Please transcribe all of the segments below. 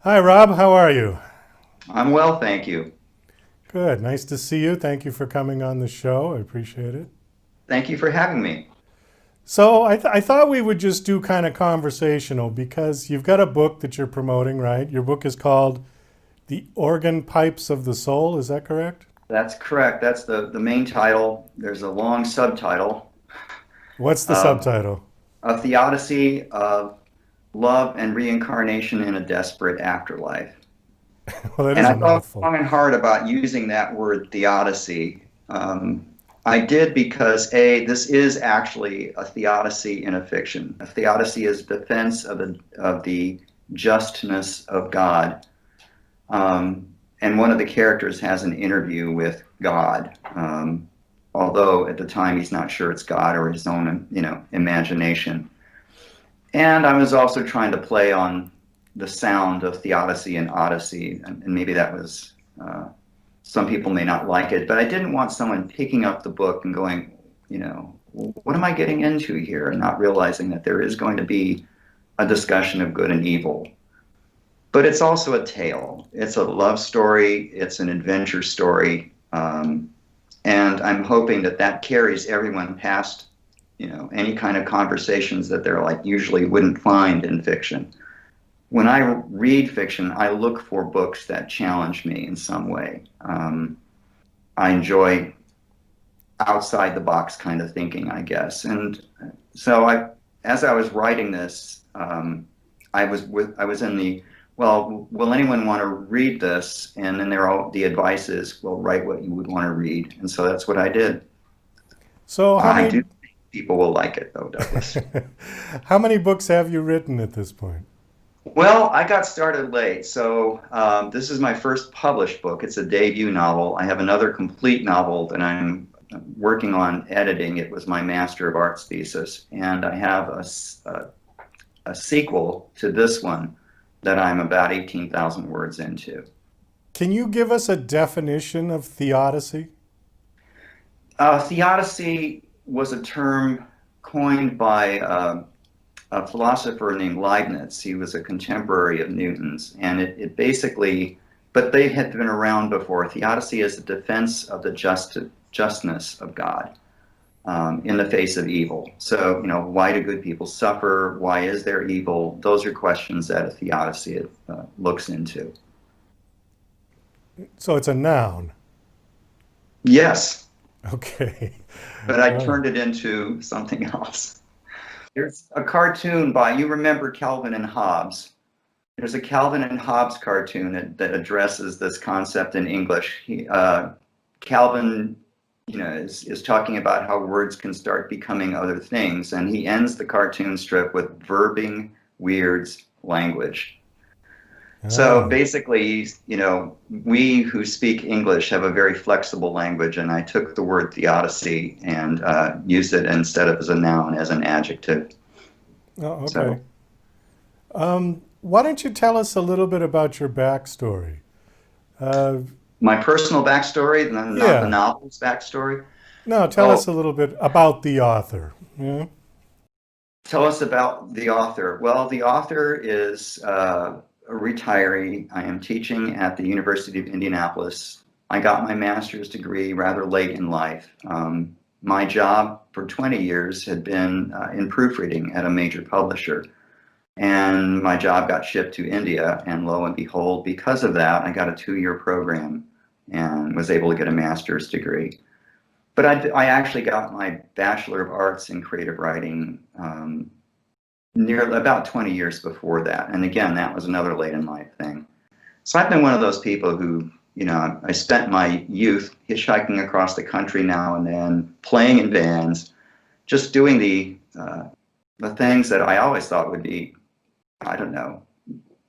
Hi, Rob. How are you? I'm well, thank you. Good. Nice to see you. Thank you for coming on the show. I appreciate it. Thank you for having me. So, I thought we would just do kind of conversational because you've got a book that you're promoting, right? Your book is called The Organ Pipes of the Soul. Is that correct? That's correct. That's the main title. There's a long subtitle What's the of subtitle? A Theodicy of Love and Reincarnation in a Desperate Afterlife. Well, that And is I a thought mouthful. long and hard about using that word theodicy. Um, I did because this is actually a theodicy in a fiction. A theodicy is defense of the justness of God. And one of the characters has an interview with God, although at the time he's not sure it's God or his own, imagination. And I was also trying to play on the sound of theodicy and odyssey, and maybe that was some people may not like it, but I didn't want someone picking up the book and going, what am I getting into here, and not realizing that there is going to be a discussion of good and evil. But it's also a tale. It's a love story. It's an adventure story, and I'm hoping that that carries everyone past, any kind of conversations that they're like usually wouldn't find in fiction. When I read fiction, I look for books that challenge me in some way. I enjoy outside the box kind of thinking, I guess. And so as I was writing this, I was in the, well, will anyone want to read this? And then the advice is, well, write what you would want to read. And so that's what I did. So, how I do many think people will like it though, Douglas. how many books have you written at this point? Well, I got started late, so this is my first published book. It's a debut novel. I have another complete novel that I'm working on editing. It was my Master of Arts thesis, and I have a sequel to this one that I'm about 18,000 words into. Can you give us a definition of theodicy? Theodicy was a term coined by a philosopher named Leibniz. He was a contemporary of Newton's, and it basically, but they had been around before. Theodicy is the defense of the justness of God in the face of evil. So, why do good people suffer? Why is there evil? Those are questions that a theodicy looks into. So, it's a noun. Yes, Okay. but I All right. turned it into something else. There's a cartoon by, you remember Calvin and Hobbes. There's a Calvin and Hobbes cartoon that addresses this concept in English. Calvin, is talking about how words can start becoming other things, and he ends the cartoon strip with verbing weirds language. So Ah. basically, we who speak English have a very flexible language, and I took the word theodicy and used it instead of as a noun, as an adjective. Oh, okay. So Why don't you tell us a little bit about your backstory? Uh, my personal backstory, not the yeah. novel's backstory. No, tell us Oh, a little bit about the author. Yeah. tell us about the author. Well, the author is a retiree. I am teaching at the University of Indianapolis. I got my master's degree rather late in life. My job for 20 years had been in proofreading at a major publisher. And my job got shipped to India, and lo and behold, because of that, I got a 2-year program and was able to get a master's degree. But I actually got my Bachelor of Arts in Creative Writing near about 20 years before that. And again, that was another late in life thing. So I've been one of those people who, I spent my youth hitchhiking across the country now and then, playing in bands, just doing the things that I always thought would be, I don't know,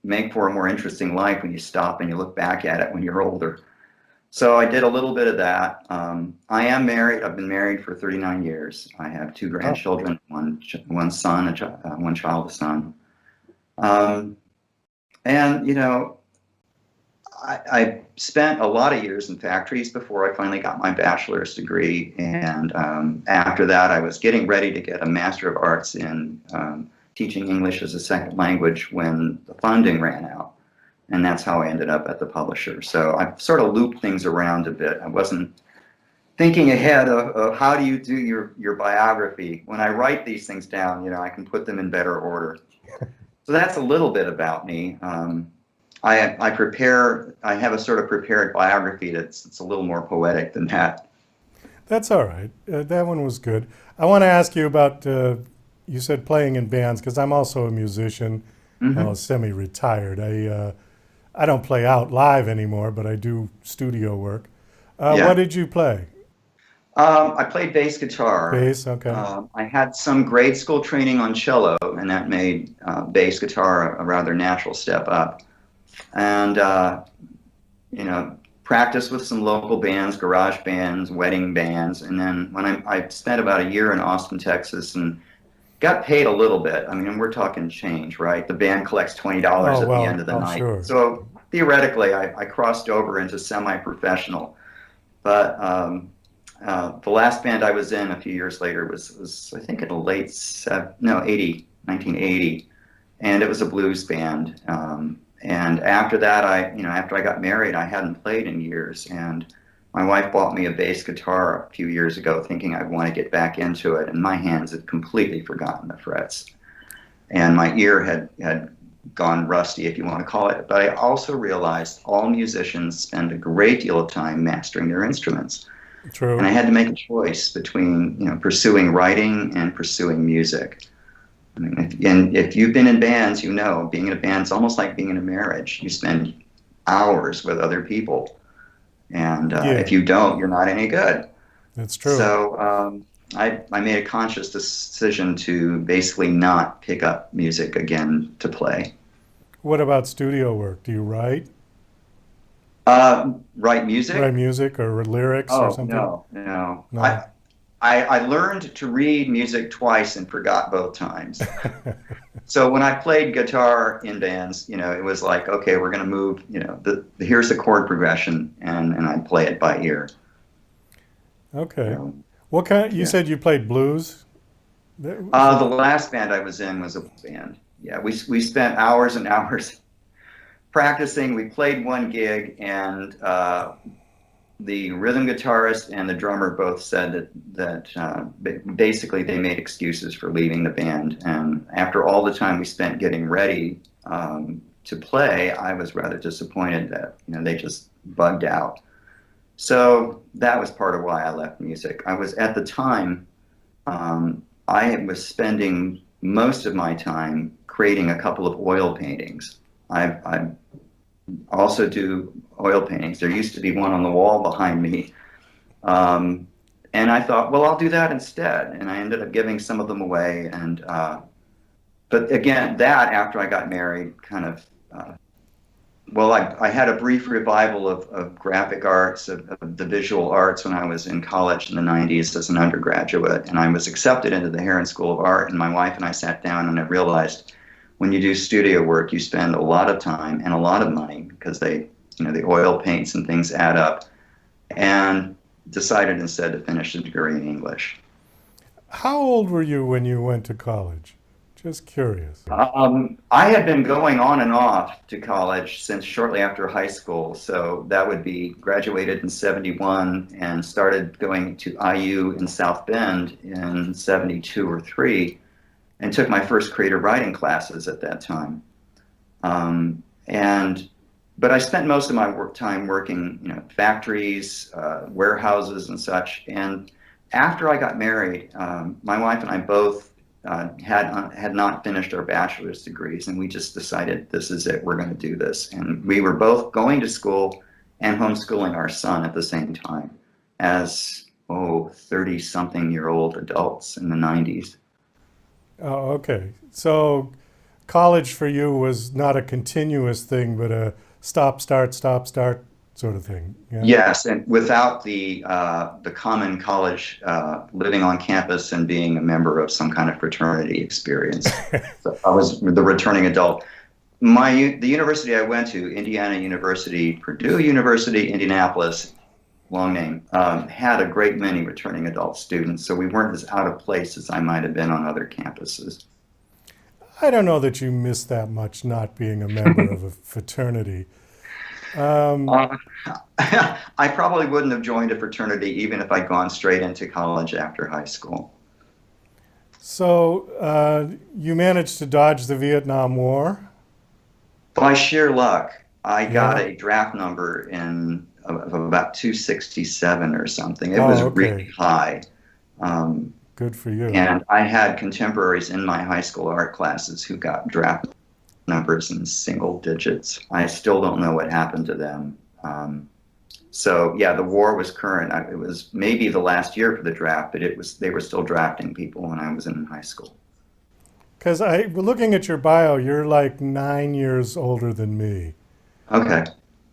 make for a more interesting life when you stop and you look back at it when you're older. So I did a little bit of that. I am married. I've been married for 39 years. I have two Oh. grandchildren, one son, one child, a son. Um, and I spent a lot of years in factories before I finally got my bachelor's degree. And after that, I was getting ready to get a Master of Arts in teaching English as a second language when the funding ran out. and that's how I ended up at the publisher. So I sort of looped things around a bit. I wasn't thinking ahead of how do you do your biography. When I write these things down, I can put them in better order. So that's a little bit about me. I have a sort of prepared biography that's a little more poetic than that. That's all right. That one was good. I want to ask you about, you said playing in bands, because I'm also a musician, Hmm. semi-retired. I don't play out live anymore, but I do studio work. What Yeah. did you play? I played bass guitar. Bass, okay. I had some grade school training on cello, and that made bass guitar a rather natural step up. And practiced with some local bands, garage bands, wedding bands, and then when I spent about a year in Austin, Texas, and got paid a little bit. I mean, we're talking change, right? The band collects $20 Oh, at the end well, of the I'm night. sure. So theoretically, I crossed over into semi-professional. But the last band I was in a few years later was I think in the late, no, 1980, and it was a blues band. And after that, after I got married, I hadn't played in years, and my wife bought me a bass guitar a few years ago, thinking I'd want to get back into it, and my hands had completely forgotten the frets, and my ear had gone rusty, if you want to call it. But I also realized all musicians spend a great deal of time mastering their instruments, and I True. had to make a choice between pursuing writing and pursuing music. I mean, if you've been in bands, being in a band is almost like being in a marriage. You spend hours with other people, and if Yeah, you don't, you're not any good. that's true. So I made a conscious decision to basically not pick up music again to play. What about studio work? Do you write? Write Write music? music or lyrics or Oh something? no, no. No. I learned to read music twice and forgot both times. So when I played guitar in bands, it was like, okay, we're going to move, here's the chord progression, and I play it by ear. Okay. So, What kind? You yeah. said you played blues. The last band I was in was a band. Yeah, we spent hours and hours practicing. We played one gig, and the rhythm guitarist and the drummer both said that basically they made excuses for leaving the band. And after all the time we spent getting ready to play, I was rather disappointed that they just bugged out. So that was part of why I left music. I was at the time I was spending most of my time creating a couple of oil paintings. I also do oil paintings. There used to be one on the wall behind me. And I thought, well, I'll do that instead. And I ended up giving some of them away. But again, that after I got married kind of, I had a brief revival of graphic arts, of the visual arts when I was in college in the 90s as an undergraduate. And I was accepted into the Heron School of Art. And my wife and I sat down and I realized when you do studio work, you spend a lot of time and a lot of money because the oil paints and things add up, and decided instead to finish a degree in English. How old were you when you went to college? Just curious. I had been going on and off to college since shortly after high school, so that would be graduated in 71 and started going to IU in South Bend in 72 or 3 and took my first creative writing classes at that time. Um, and but I spent most of my time working, factories, warehouses, and such. And after I got married, my wife and I both had not finished our bachelor's degrees, and we just decided this is it. We're going to do this. And we were both going to school and homeschooling our son at the same time, as 30-something-year-old adults in the 90s. Oh, okay. So college for you was not a continuous thing, but a stop, start sort of thing. Yeah. Yes, and without the common college living on campus and being a member of some kind of fraternity experience. So I was the returning adult. The university I went to, Indiana University, Purdue University, Indianapolis, long name, had a great many returning adult students, so we weren't as out of place as I might have been on other campuses. I don't know that you miss that much not being a member of a fraternity. Um, Uh, I probably wouldn't have joined a fraternity even if I'd gone straight into college after high school. so you managed to dodge the Vietnam War? By sheer luck, I got Yeah. a draft number of about 267 or something. It was Oh, really okay. high. Um, Good for you. and I had contemporaries in my high school art classes who got draft numbers in single digits. I still don't know what happened to them. So yeah, the war was current. It was maybe the last year for the draft, but they were still drafting people when I was in high school. Because looking at your bio, you're like 9 years older than me. Okay.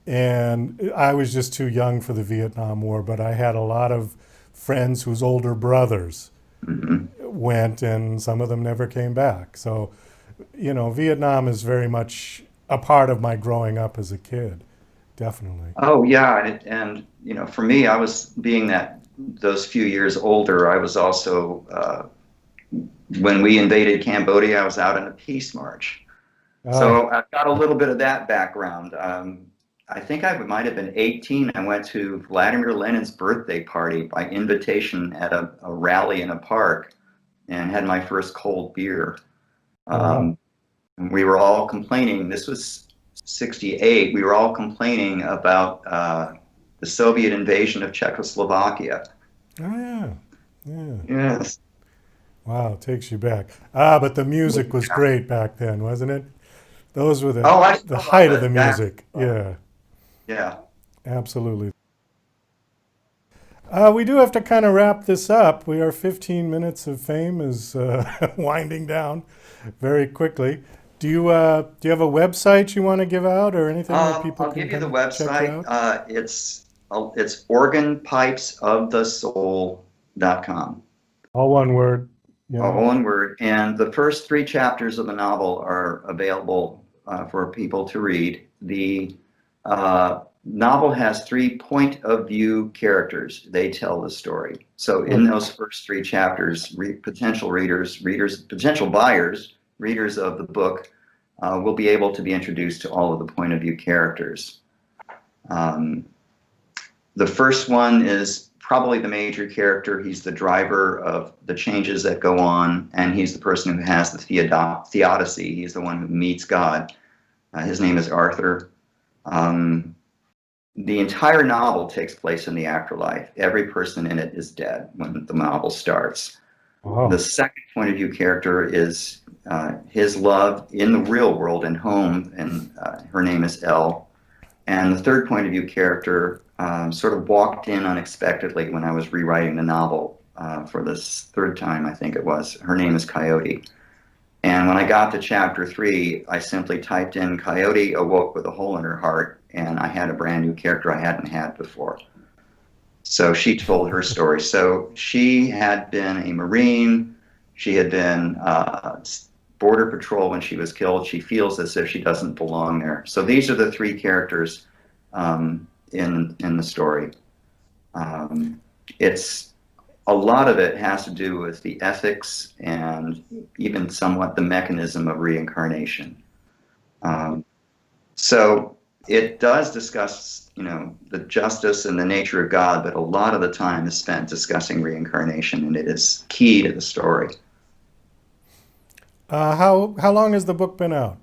And I was just too young for the Vietnam War, but I had a lot of friends whose older brothers Hmm. went, and some of them never came back. So, Vietnam is very much a part of my growing up as a kid, definitely. Oh yeah, and for me, I was being that those few years older. I was also when we invaded Cambodia, I was out in a peace march. Oh, So I've got a little bit of that background. I think I might have been 18. I went to Vladimir Lenin's birthday party by invitation at a rally in a park and had my first cold beer. oh wow. Um, and we were all complaining. This was 68. We were all complaining about the Soviet invasion of Czechoslovakia. Oh yeah. Yeah. Yes. Wow, takes you back. Ah, but the music was great back then, wasn't it? Those were Oh, I the still love height of the it. Back. music. Yeah, Yeah. absolutely. We do have to kind of wrap this up. We are 15 minutes of fame is winding down very quickly. Do you have a website you want to give out or anything that people I'll can give you kind the of check you website. out? It's organpipesofthesoul.com. All one word. Yeah. All one word. And the first three chapters of the novel are available for people to read. The novel has three point of view characters. They tell the story. So in Okay. those first three chapters, potential potential buyers, readers of the book will be able to be introduced to all of the point of view characters. Um, the first one is probably the major character. He's the driver of the changes that go on, and he's the person who has the theodicy. He's the one who meets God. His name is Arthur. Um, the entire novel takes place in the afterlife. Every person in it is dead when the novel starts. The Oh. second point of view character is his love in the real world and home, and her name is Elle. And the third point of view character sort of walked in unexpectedly when I was rewriting the novel for this third time, I think it was. Her name is Coyote. And when I got to chapter 3, I simply typed in Coyote awoke with a hole in her heart, and I had a brand new character I hadn't had before. So she told her story. So she had been a Marine. She had been Border Patrol when she was killed. She feels as if she doesn't belong there. So these are the three characters in the story. It's a lot of it has to do with the ethics and even somewhat the mechanism of reincarnation. Um, so it does discuss, the justice and the nature of God, but a lot of the time is spent discussing reincarnation, and it is key to the story. How long has the book been out?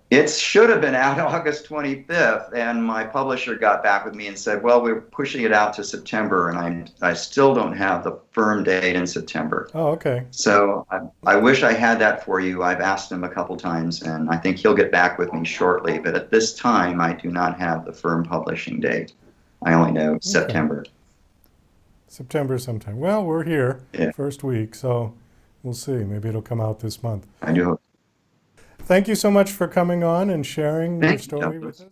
It should have been out August 25th, and my publisher got back with me and said, well, we're pushing it out to September, and I still don't have the firm date in September. Oh, okay. So I wish I had that for you. I've asked him a couple times, and I think he'll get back with me shortly. But at this time, I do not have the firm publishing date. I only know Okay. September. September sometime. Well, we're here, Yeah, first week, so we'll see. Maybe it'll come out this month. I do. Thank you so much for coming on and sharing your Thank you, story with Douglas. us.